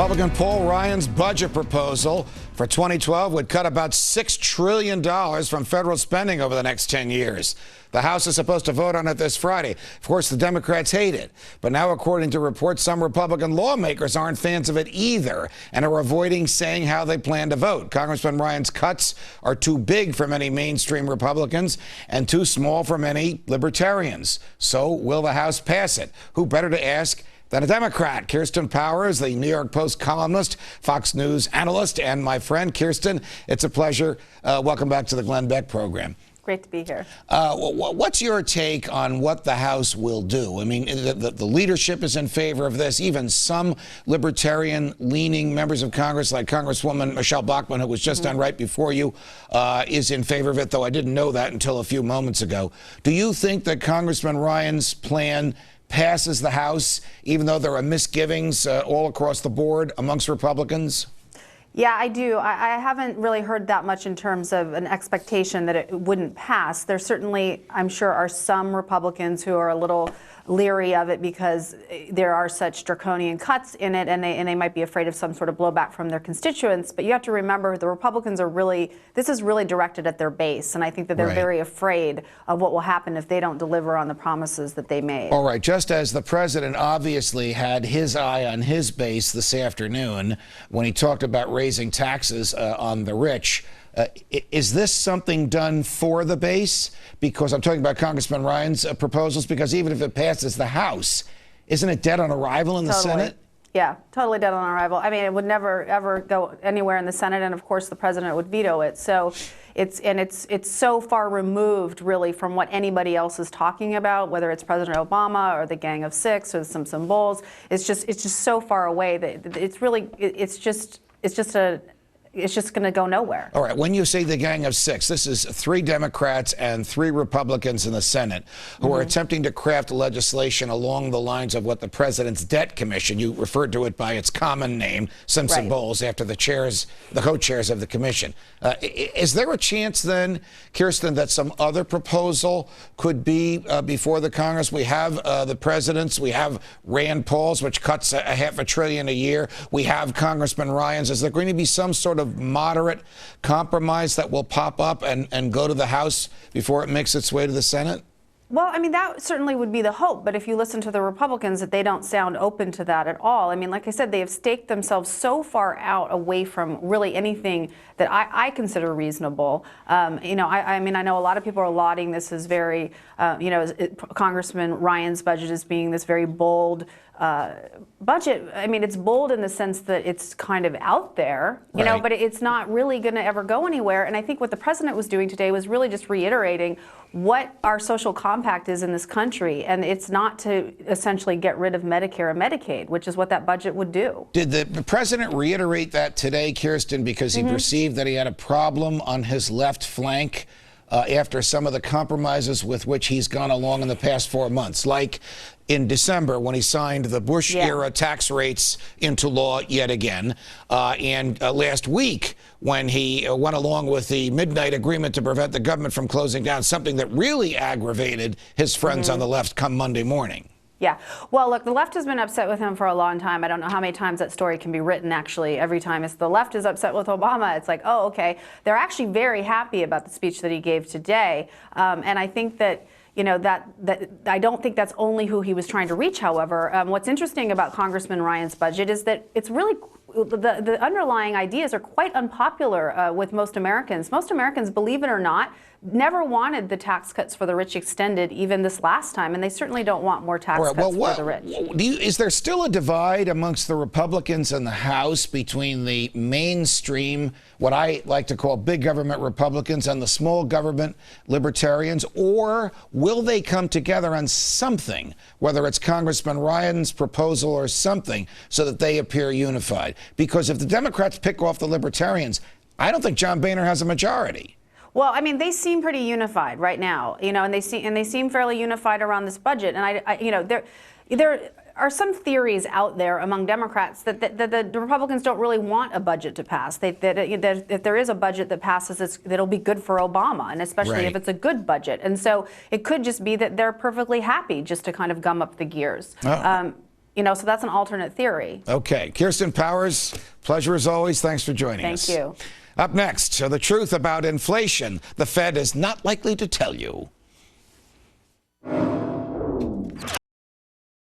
Republican Paul Ryan's budget proposal for 2012 would cut about $6 trillion from federal spending over the next 10 years. The House is supposed to vote on it this Friday. Of course, the Democrats hate it. But now, according to reports, some Republican lawmakers aren't fans of it either and are avoiding saying how they plan to vote. Congressman Ryan's cuts are too big for many mainstream Republicans and too small for many libertarians. So will the House pass it? Who better to ask than a Democrat? Kirsten Powers, the New York Post columnist, Fox News analyst, and my friend. Kirsten, it's a pleasure. Welcome back to the Glenn Beck program. Great to be here. What's your take on what the House will do? I mean, the leadership is in favor of this. Even some libertarian-leaning members of Congress, like Congresswoman Michelle Bachmann, who was just on right before you, is in favor of it, though I didn't know that until a few moments ago. Do you think that Congressman Ryan's plan passes the House, even though there are misgivings all across the board amongst Republicans? Yeah, I do. I haven't really heard that much in terms of an expectation that it wouldn't pass. There certainly, I'm sure, are some Republicans who are a little leery of it because there are such draconian cuts in it, and they might be afraid of some sort of blowback from their constituents. But you have to remember, the Republicans are really, this is really directed at their base, and I think that they're very afraid of what will happen if they don't deliver on the promises that they made. All right, just as the president obviously had his eye on his base this afternoon when he talked about raising taxes on the rich, is this something done for the base? Because I'm talking about Congressman Ryan's proposals, because even if it passes the House, isn't it dead on arrival in the Senate? Yeah, totally dead on arrival. I mean, it would never, ever go anywhere in the Senate, and of course the president would veto it. So it's so far removed, really, from what anybody else is talking about, whether it's President Obama or the Gang of Six or the Simpson Bulls. It's just so far away that it's just going to go nowhere. All right. When you say the Gang of Six, this is 3 Democrats and 3 Republicans in the Senate who are attempting to craft legislation along the lines of what the President's Debt Commission, you referred to it by its common name, Simpson Bowles, after the co-chairs of the commission. Is there a chance then, Kirsten, that some other proposal could be before the Congress? We have the President's, we have Rand Paul's, which cuts $500 billion a year. We have Congressman Ryan's. Is there going to be some sort of moderate compromise that will pop up and go to the House before it makes its way to the Senate? Well, I mean, that certainly would be the hope. But if you listen to the Republicans, that they don't sound open to that at all. I mean, like I said, they have staked themselves so far out away from really anything that I consider reasonable. I mean, I know a lot of people are lauding this as very, Congressman Ryan's budget as being this very bold budget. I mean, it's bold in the sense that it's kind of out there, you know, but it's not really going to ever go anywhere. And I think what the president was doing today was really just reiterating what our social compact is in this country. And it's not to essentially get rid of Medicare and Medicaid, which is what that budget would do. Did the president reiterate that today, Kirsten, because he perceived that he had a problem on his left flank after some of the compromises with which he's gone along in the past 4 months, like in December when he signed the Bush-era tax rates into law yet again, and last week when he went along with the midnight agreement to prevent the government from closing down, something that really aggravated his friends on the left come Monday morning. Yeah. Well, look, the left has been upset with him for a long time. I don't know how many times that story can be written, actually. Every time the left is upset with Obama, it's like, oh, okay. They're actually very happy about the speech that he gave today. And I think that, you know, that I don't think that's only who he was trying to reach, however. What's interesting about Congressman Ryan's budget is that it's really the underlying ideas are quite unpopular with most Americans. Most Americans, believe it or not, never wanted the tax cuts for the rich extended even this last time, and they certainly don't want more tax cuts for the rich. Is there still a divide amongst the Republicans in the House between the mainstream, what I like to call big government Republicans, and the small government libertarians, or will they come together on something, whether it's Congressman Ryan's proposal or something, so that they appear unified? Because if the Democrats pick off the libertarians, I don't think John Boehner has a majority. Well, I mean, they seem pretty unified right now, you know, and they seem fairly unified around this budget. And there are some theories out there among Democrats that the Republicans don't really want a budget to pass. That if there is a budget that passes, it'll be good for Obama, and especially if it's a good budget. And so it could just be that they're perfectly happy just to kind of gum up the gears. So that's an alternate theory. Okay. Kirsten Powers, pleasure as always. Thanks for joining us. Thank you. Up next, the truth about inflation the Fed is not likely to tell you.